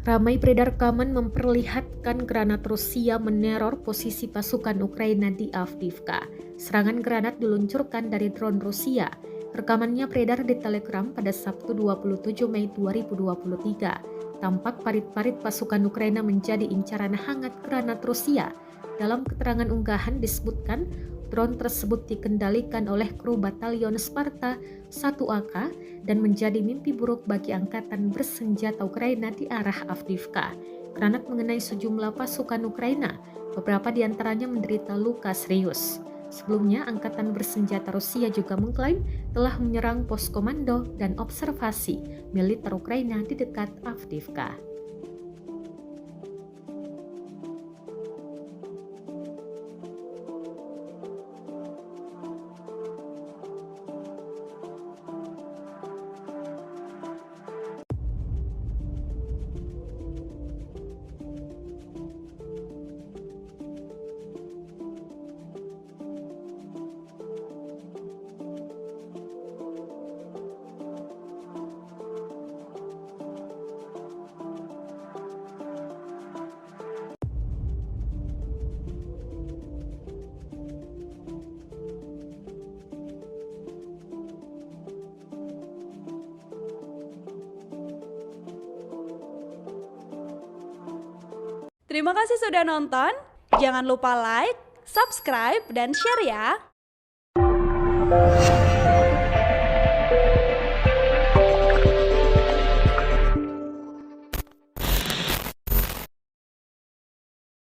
Ramai beredar rekaman memperlihatkan granat Rusia meneror posisi pasukan Ukraina di Avdiivka. Serangan granat diluncurkan dari drone Rusia. Rekamannya beredar di Telegram pada Sabtu 27 Mei 2023. Tampak parit-parit pasukan Ukraina menjadi incaran hangat granat Rusia. Dalam keterangan unggahan disebutkan, drone tersebut dikendalikan oleh kru Batalion Sparta 1AK dan menjadi mimpi buruk bagi angkatan bersenjata Ukraina di arah Avdiivka. Granat mengenai sejumlah pasukan Ukraina, beberapa di antaranya menderita luka serius. Sebelumnya, angkatan bersenjata Rusia juga mengklaim telah menyerang pos komando dan observasi militer Ukraina di dekat Avdiivka. Terima kasih sudah nonton. Jangan lupa like, subscribe, dan share ya.